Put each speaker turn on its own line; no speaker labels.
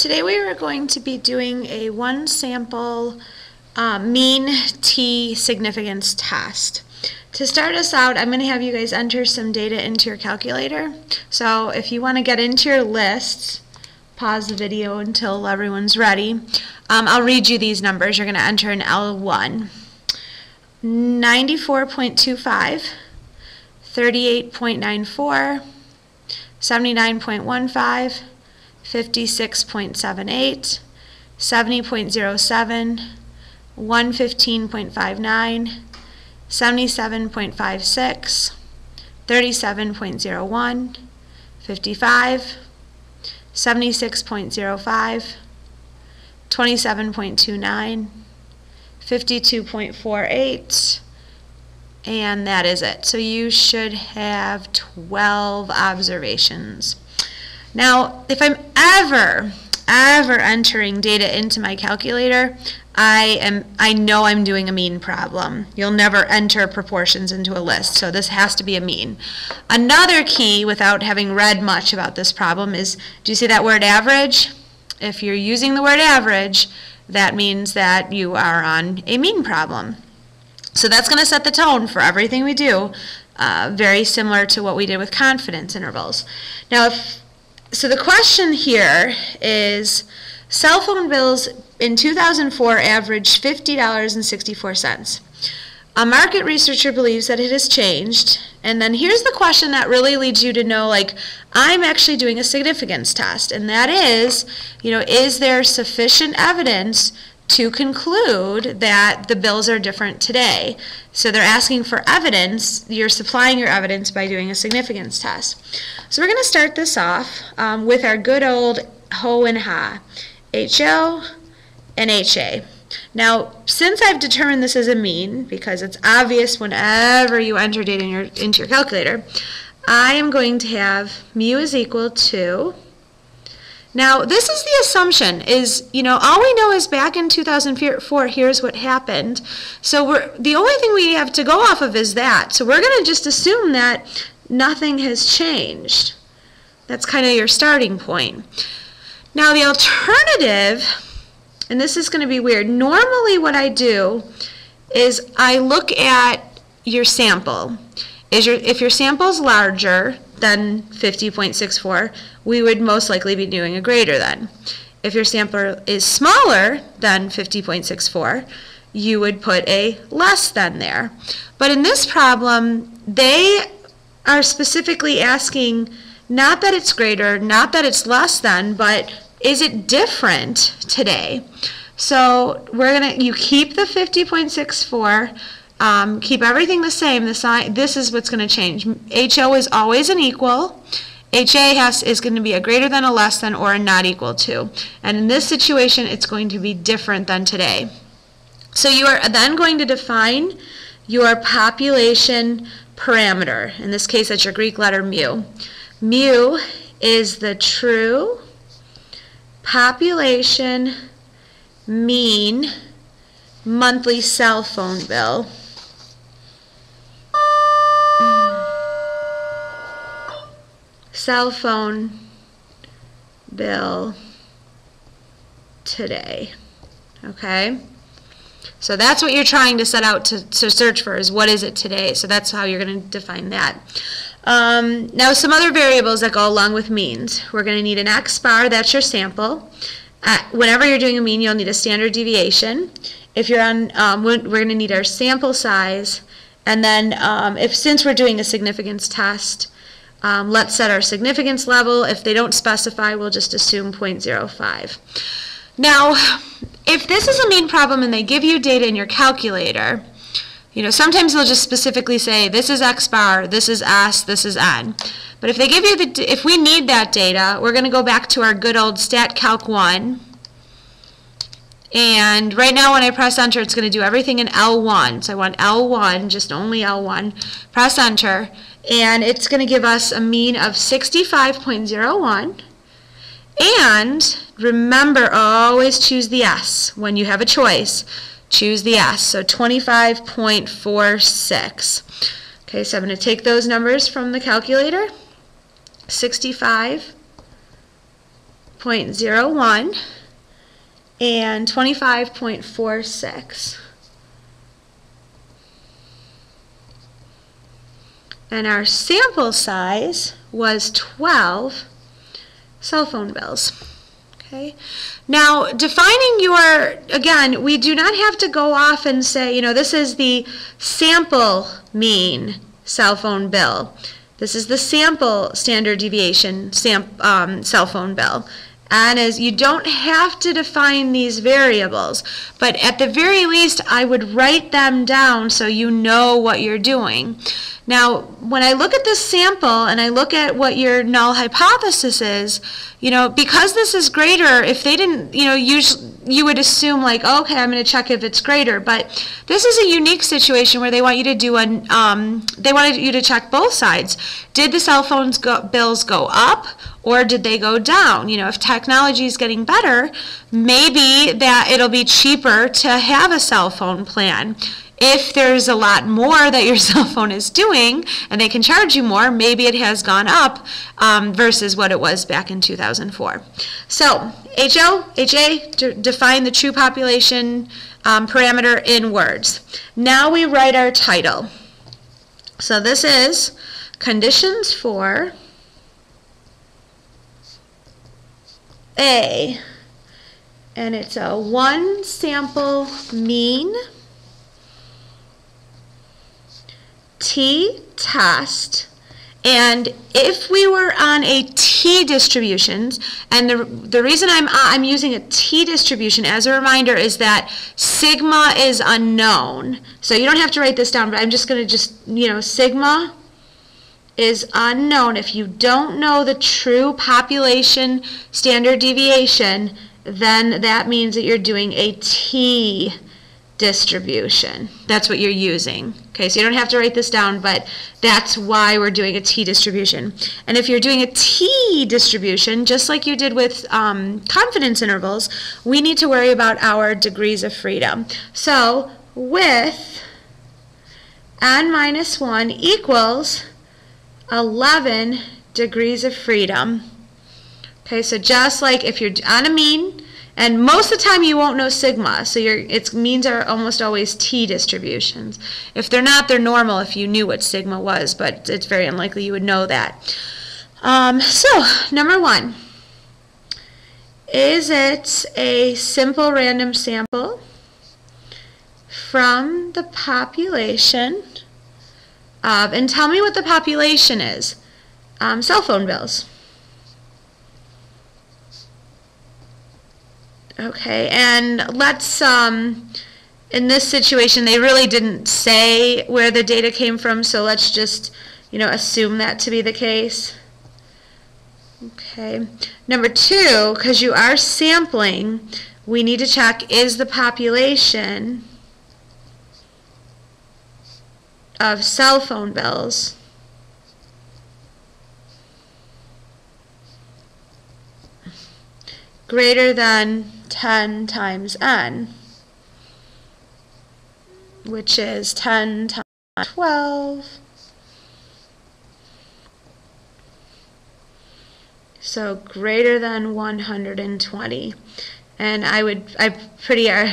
Today we are going to be doing a one sample mean t significance test. To start us out, I'm going to have you guys enter some data into your calculator. So if you want to get into your lists, pause the video until everyone's ready. I'll read you these numbers. You're going to enter in L1. 94.25, 38.94, 79.15, 56.78, 70.07, 115.59, 77.56, 37.01, 55, 76.05, 27.29, 52.48, and that is it. So you should have 12 observations. Now, if I'm ever entering data into my calculator, I know I'm doing a mean problem. You'll never enter proportions into a list, so this has to be a mean. Another key, without having read much about this problem, is, do you see that word average? If you're using the word average, that means that you are on a mean problem. So that's going to set the tone for everything we do, very similar to what we did with confidence intervals. Now, so the question here is, cell phone bills in 2004 averaged $50.64. A market researcher believes that it has changed. And then here's the question that really leads you to know, like, I'm actually doing a significance test. And that is, is there sufficient evidence to conclude that the bills are different today? So they're asking for evidence. You're supplying your evidence by doing a significance test. So we're going to start this off with our good old ho and ha, HO and HA. Now, since I've determined this as a mean, because it's obvious whenever you enter data into your calculator, I am going to have mu is equal to, now this is the assumption, is, all we know is back in 2004, here's what happened. So the only thing we have to go off of is that. So we're going to just assume that nothing has changed. That's kind of your starting point. Now the alternative, and this is going to be weird, normally what I do is I look at your sample. If your sample is larger than 50.64, we would most likely be doing a greater than. If your sample is smaller than 50.64, you would put a less than there. But in this problem, they are specifically asking not that it's greater, not that it's less than, but is it different today? So you keep the 50.64, keep everything the same. This is what's going to change. HO is always an equal. HA is going to be a greater than, a less than, or a not equal to. And in this situation, it's going to be different than today. So you are then going to define your population parameter. In this case, that's your Greek letter mu. Mu is the true population mean monthly cell phone bill today. Okay? So that's what you're trying to set out to search for, is what is it today. So that's how you're going to define that. Now some other variables that go along with means. We're going to need an X bar, that's your sample. Whenever you're doing a mean, you'll need a standard deviation. If you're on, we're going to need our sample size. And then since we're doing a significance test, let's set our significance level. If they don't specify, we'll just assume 0.05. Now, if this is a mean problem and they give you data in your calculator, sometimes they'll just specifically say, this is X bar, this is S, this is N. But if they give you if we need that data, we're going to go back to our good old Stat Calc 1. And right now when I press enter, it's going to do everything in L1. So I want L1, just only L1. Press enter, and it's going to give us a mean of 65.01. And remember, always choose the S when you have a choice. Choose the S, so 25.46. Okay, so I'm going to take those numbers from the calculator. 65 25.01 and 25.46. And our sample size was 12 cell phone bills. Okay. Now, defining your, again, we do not have to go off and say, you know, this is the sample mean cell phone bill. This is the sample standard deviation cell phone bill. And as you don't have to define these variables, but at the very least, I would write them down so you know what you're doing. Now, when I look at this sample and I look at what your null hypothesis is, you know, because this is greater, if they didn't, you know, you would assume like, oh, okay, I'm going to check if it's greater. But this is a unique situation where they want you to do they wanted you to check both sides. Did the cell phone bills go up or did they go down? You know, if technology is getting better, maybe that it'll be cheaper to have a cell phone plan. If there's a lot more that your cell phone is doing and they can charge you more, maybe it has gone up versus what it was back in 2004. So HA, define the true population parameter in words. Now we write our title. So this is conditions for A, and it's a one sample mean t-test, and if we were on a t-distribution, and the reason I'm using a t-distribution as a reminder is that sigma is unknown. So you don't have to write this down, but I'm just going to you know, sigma is unknown. If you don't know the true population standard deviation, then that means that you're doing a t-distribution. That's what you're using. Okay, so you don't have to write this down, but that's why we're doing a t-distribution. And if you're doing a t-distribution, just like you did with confidence intervals, we need to worry about our degrees of freedom. So with n minus 1 equals 11 degrees of freedom. Okay, so just like if you're on a mean, and most of the time you won't know sigma, so its means are almost always t-distributions. If they're not, they're normal if you knew what sigma was, but it's very unlikely you would know that. So, number 1, is it a simple random sample from the population of, and tell me what the population is, cell phone bills. Okay, and let's, in this situation, they really didn't say where the data came from, so let's just, you know, assume that to be the case. Okay, number 2, because you are sampling, we need to check, is the population of cell phone bills greater than 10 times n, which is 10 times 12. So greater than 120. And I'm pretty sure